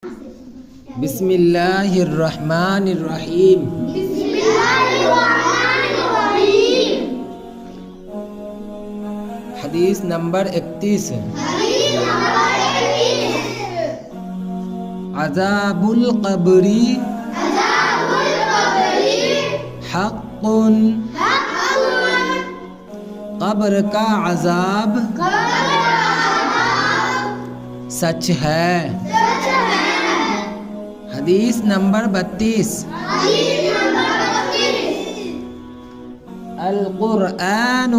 بسم اللہ الرحمن الرحیم۔ بسم اللہ الرحمن الرحیم۔ حدیث نمبر 31۔ حدیث نمبر 31۔ عذاب القبر حق، قبر کا عذاب سچ ہے۔ حدیث نمبر 32۔ القرآن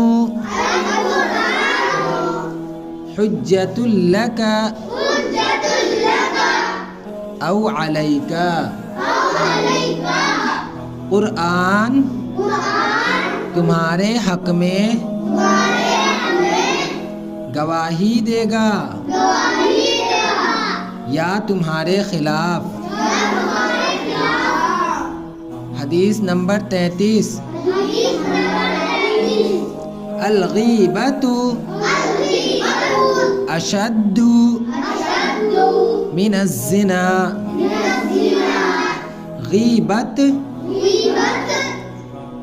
حجۃ لک او علیک۔ قرآن تمہارے حق میں گواہی دے گا یا تمہارے خلاف۔ حدیث نمبر 33۔ الغیبۃ اشد من الزنا۔ غیبت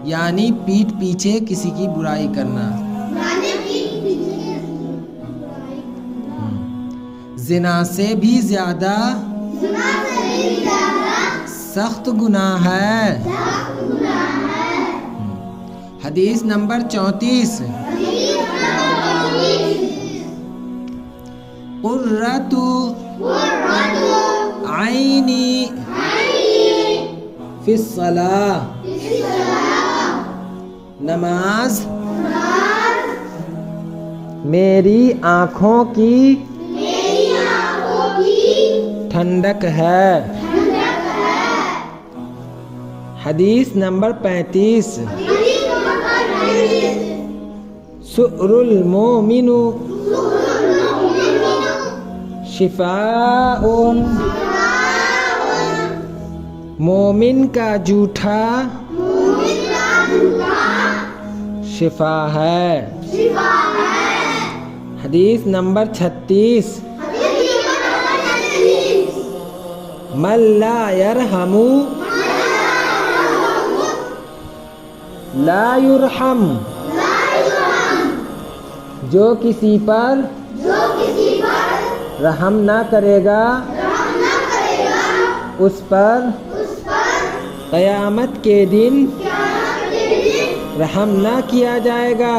یعنی پیٹھ پیچھے کسی کی برائی کرنا۔ زنا سے بھی زیادہ سخت گناہ ہے۔ حدیث نمبر 34۔ قرۃ عینی فی الصلاۃ۔ نماز میری آنکھوں کی ٹھنڈک ہے۔ حدیث نمبر 35۔ سؤر المؤمن شفاء۔ مومن کا جھوٹا شفا ہے۔ حدیث نمبر 36۔ من لا یرحم لا یرحم۔ جو کسی پر رحم نہ کرے گا اس پر قیامت کے دن رحم نہ کیا جائے گا۔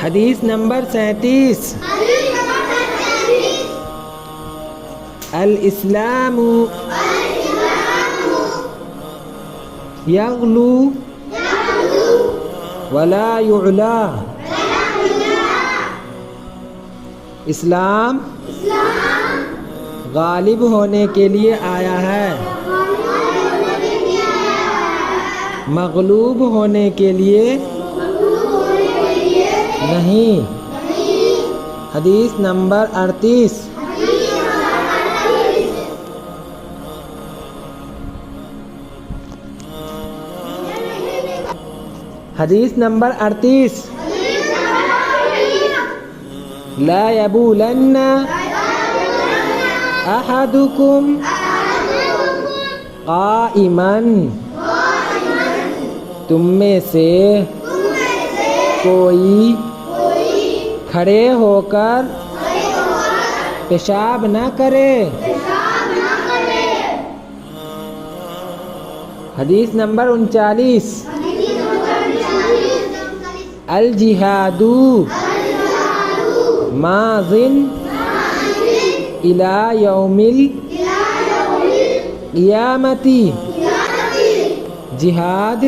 حدیث نمبر 37۔ الاسلام یغلو ولا یعلا۔ اسلام غالب ہونے کے لیے آیا ہے، مغلوب ہونے کے لیے نہیں۔ حدیث نمبر 38۔ حدیث نمبر 38۔ لا یبولن احدکم قائما۔ تم میں سے کوئی کھڑے ہو کر پیشاب نہ کرے۔ حدیث نمبر 39۔ الجہاد ماض الی یوم القیامت۔ جہاد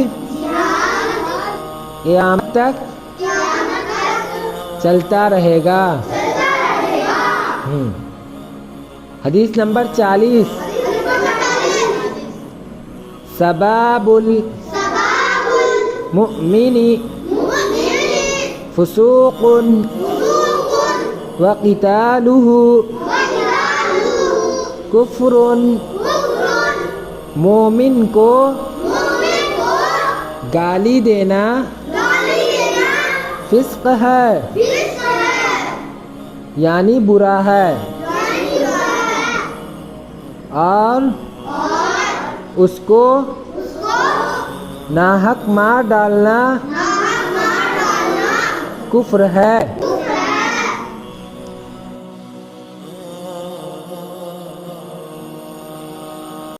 قیامت تک چلتا رہے گا۔ حدیث نمبر 40۔ سباب المؤمن فسوق وقتالہ کفر۔ مومن کو گالی دینا فسق ہے، یعنی برا ہے، اور اس کو ناحق مار ڈالنا کفر ہے۔